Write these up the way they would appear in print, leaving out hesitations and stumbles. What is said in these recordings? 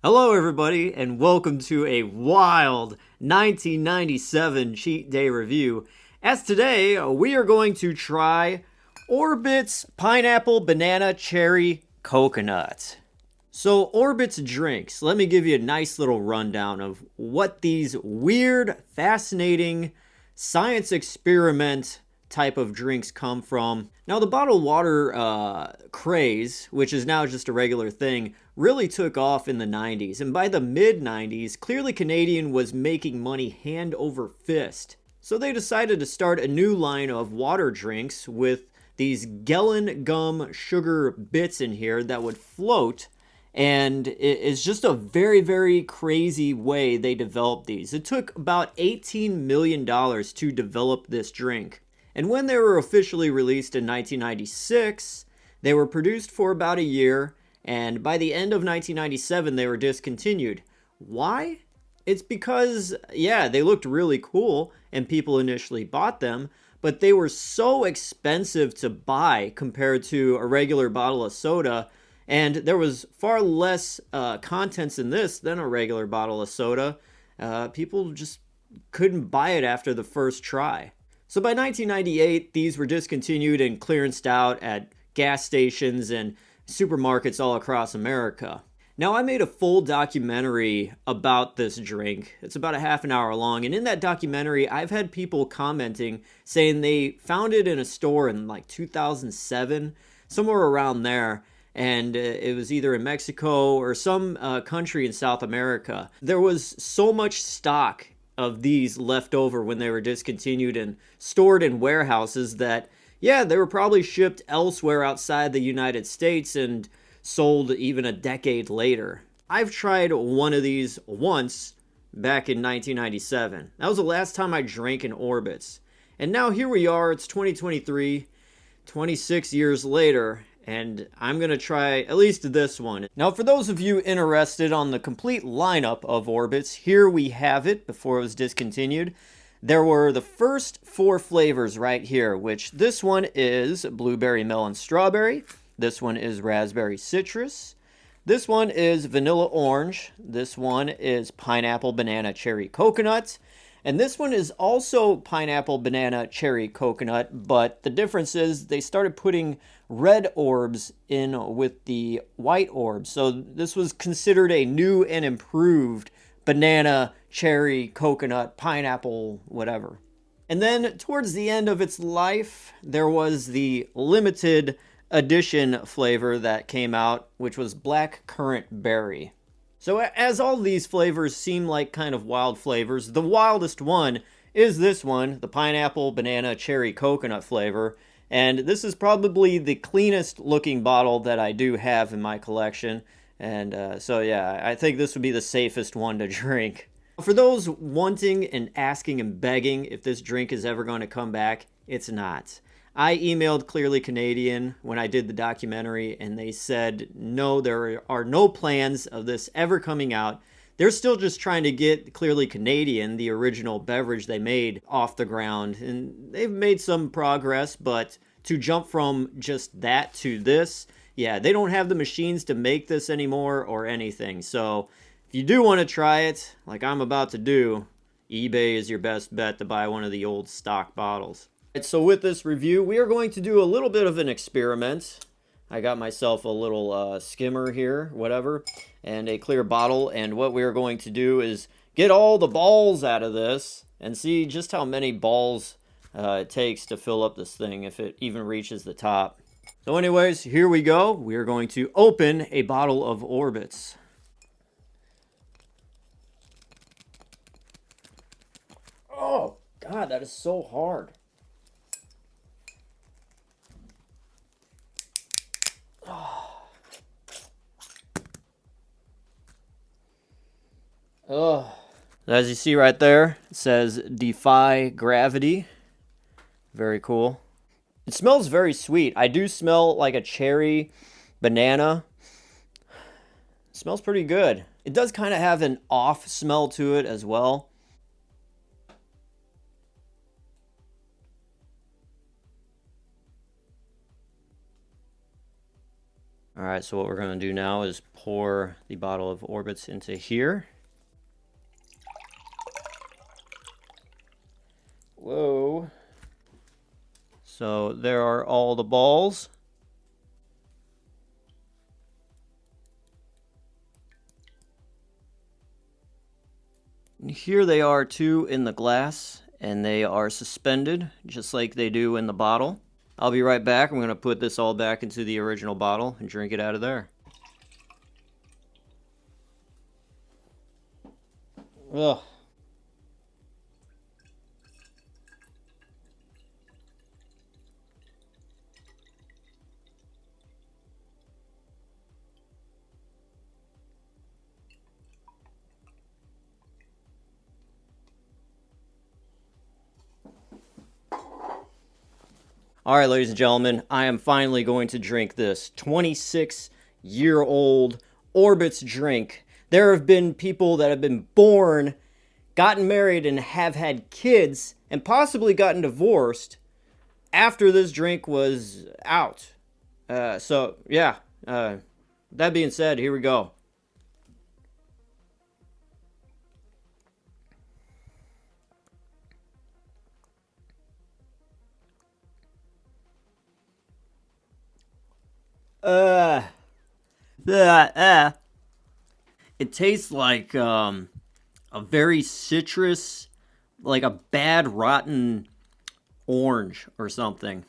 Hello, everybody, and welcome to a wild 1997 cheat day review. As today, we are going to try Orbitz Pineapple Banana Cherry Coconut. So, Orbitz drinks, let me give you a nice little rundown of what these weird, fascinating science experiment type of drinks come from. Now, the bottled water craze, which is now just a regular thing, really took off in the 90s. And by the mid 90s, Clearly Canadian was making money hand over fist. So they decided to start a new line of water drinks with these Gellin gum sugar bits in here that would float. And it's just a very, very crazy way they developed these. It took about $18 million to develop this drink. And when they were officially released in 1996, they were produced for about a year, and by the end of 1997, they were discontinued. Why? It's because, yeah, they looked really cool, and people initially bought them, but they were so expensive to buy compared to a regular bottle of soda, and there was far less contents in this than a regular bottle of soda. People just couldn't buy it after the first try. So by 1998, these were discontinued and clearanced out at gas stations and supermarkets all across America. Now, I made a full documentary about this drink. It's about a half an hour long, and in that documentary, I've had people commenting saying they found it in a store in like 2007, somewhere around there, and it was either in Mexico or some country in South America. There was so much stock of these left over when they were discontinued and stored in warehouses that, yeah, they were probably shipped elsewhere outside the United States and sold even a decade later. I've tried one of these once back in 1997. That was the last time I drank an Orbitz. And now here we are, it's 2023, 26 years later, and I'm going to try at least this one. Now, for those of you interested on the complete lineup of Orbitz, here we have it before it was discontinued. There were the first 4 flavors right here, which this one is blueberry melon strawberry, this one is raspberry citrus, this one is vanilla orange, this one is pineapple banana cherry coconut, and this one is also pineapple banana cherry coconut, but the difference is they started putting red orbs in with the white orbs. So this was considered a new and improved banana, cherry, coconut, pineapple, whatever. And then towards the end of its life, there was the limited edition flavor that came out, which was black currant berry. So as all these flavors seem like kind of wild flavors, the wildest one is this one, the pineapple banana cherry coconut flavor. And this is probably the cleanest looking bottle that I do have in my collection. And so yeah, I think this would be the safest one to drink. For those wanting and asking and begging if this drink is ever going to come back, it's not. I emailed Clearly Canadian when I did the documentary, and they said, no, there are no plans of this ever coming out. They're still just trying to get Clearly Canadian, the original beverage they made, off the ground. And they've made some progress, but to jump from just that to this, yeah, they don't have the machines to make this anymore or anything. So if you do want to try it, like I'm about to do, eBay is your best bet to buy one of the old stock bottles. So with this review, we are going to do a little bit of an experiment. I got myself a little skimmer here, whatever, and a clear bottle. And what we are going to do is get all the balls out of this and see just how many balls it takes to fill up this thing, if it even reaches the top. So anyways, here we go. We are going to open a bottle of Orbitz. Oh, God, that is so hard. Oh. As you see right there, it says defy gravity. Very cool. It smells very sweet. I do smell like a cherry banana. It smells pretty good. It does kind of have an off smell to it as well. All Alright, so what we're going to do now is pour the bottle of Orbitz into here. Whoa. So there are all the balls. And here they are too in the glass, and they are suspended just like they do in the bottle. I'll be right back. I'm going to put this all back into the original bottle and drink it out of there. Ugh. All right, ladies and gentlemen, I am finally going to drink this 26-year-old Orbitz drink. There have been people that have been born, gotten married, and have had kids, and possibly gotten divorced after this drink was out. That being said, here we go. It tastes like a very citrus, like a bad rotten orange or something.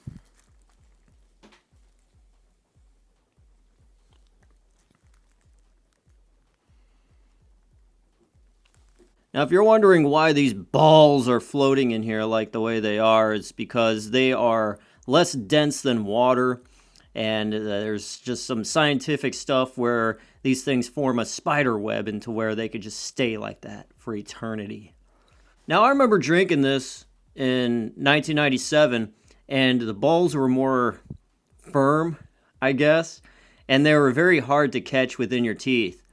Now, if you're wondering why these balls are floating in here like the way they are, it's because they are less dense than water. And there's just some scientific stuff where these things form a spider web into where they could just stay like that for eternity. Now, I remember drinking this in 1997, and the balls were more firm, I guess, and they were very hard to catch within your teeth.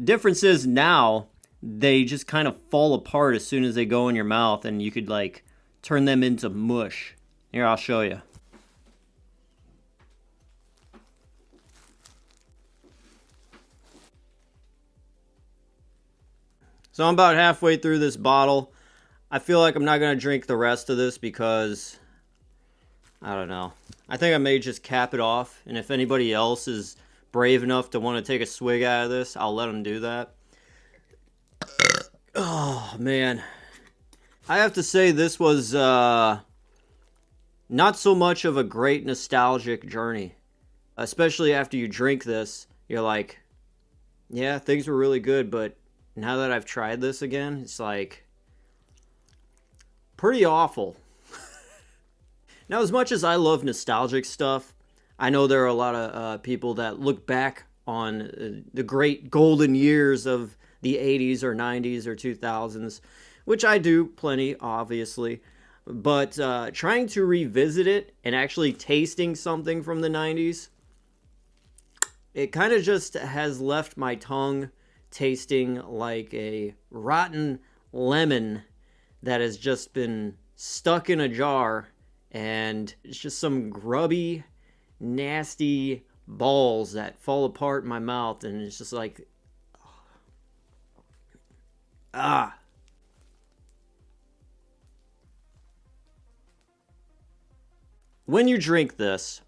Difference is now, they just kind of fall apart as soon as they go in your mouth, and you could, like, turn them into mush. Here, I'll show you. So I'm about halfway through this bottle. I feel like I'm not going to drink the rest of this because, I don't know. I think I may just cap it off. And if anybody else is brave enough to want to take a swig out of this, I'll let them do that. Oh, man. I have to say this was not so much of a great nostalgic journey. Especially after you drink this, you're like, yeah, things were really good, but now that I've tried this again, it's like pretty awful. Now, as much as I love nostalgic stuff, I know there are a lot of people that look back on the great golden years of the 80s or 90s or 2000s, which I do plenty, obviously. But trying to revisit it and actually tasting something from the 90s, it kind of just has left my tongue tasting like a rotten lemon that has just been stuck in a jar, and it's just some grubby, nasty balls that fall apart in my mouth, and it's just like, When you drink this,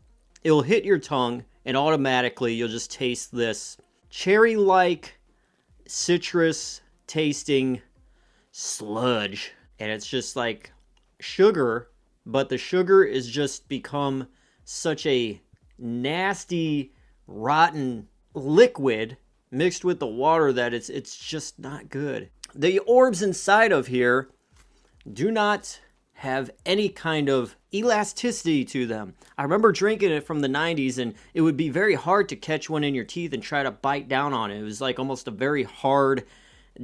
it'll hit your tongue, and automatically you'll just taste this cherry-like, citrus tasting sludge, and it's just like sugar, but the sugar is just become such a nasty, rotten liquid mixed with the water that it's just not good. The orbs inside of here do not have any kind of elasticity to them. I remember drinking it from the 90s, and it would be very hard to catch one in your teeth and try to bite down on it. It was like almost a very hard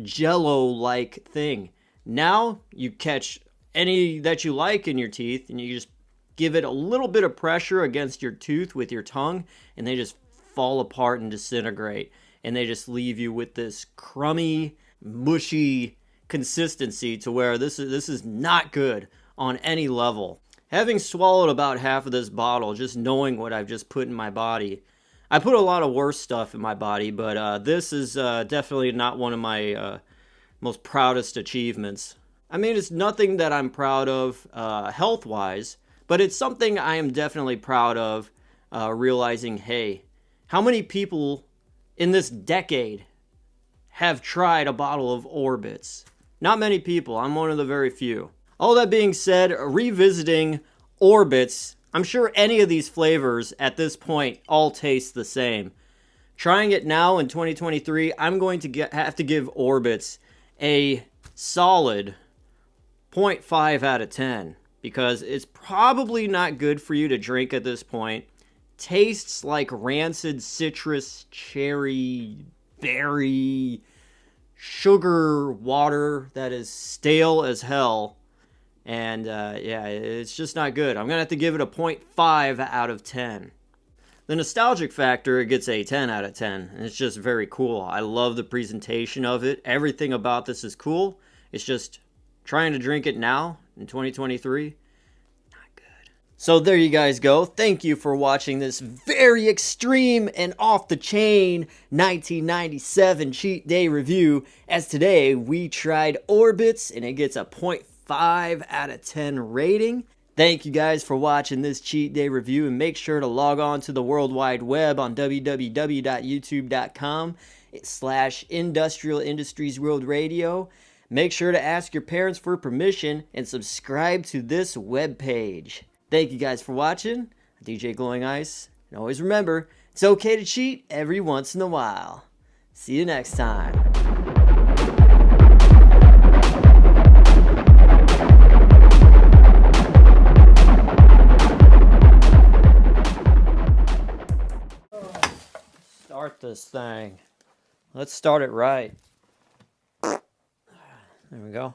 jello-like thing. Now you catch any that you like in your teeth, and you just give it a little bit of pressure against your tooth with your tongue, and they just fall apart and disintegrate, and they just leave you with this crummy, mushy consistency to where this is not good on any level. Having swallowed about half of this bottle, just knowing what I've just put in my body, I put a lot of worse stuff in my body, but this is definitely not one of my most proudest achievements. I mean, it's nothing that I'm proud of health-wise, but it's something I am definitely proud of realizing, hey, how many people in this decade have tried a bottle of Orbitz? Not many people. I'm one of the very few. All that being said, revisiting Orbitz, I'm sure any of these flavors at this point all taste the same. Trying it now in 2023, I'm going to have to give Orbitz a solid 0.5 out of 10 because it's probably not good for you to drink at this point. Tastes like rancid citrus, cherry, berry, sugar water that is stale as hell. And yeah, it's just not good. I'm going to have to give it a 0.5 out of 10. The nostalgic factor, it gets a 10 out of 10. And it's just very cool. I love the presentation of it. Everything about this is cool. It's just trying to drink it now in 2023. So there you guys go. Thank you for watching this very extreme and off-the-chain 1997 cheat day review. As today, we tried Orbitz, and it gets a 0.5 out of 10 rating. Thank you guys for watching this cheat day review, and make sure to log on to the World Wide Web on www.youtube.com/Industrial Industries World Radio. Make sure to ask your parents for permission and subscribe to this webpage. Thank you guys for watching. DJ Glowing Ice. And always remember, it's okay to cheat every once in a while. See you next time. Start this thing. Let's start it right. There we go.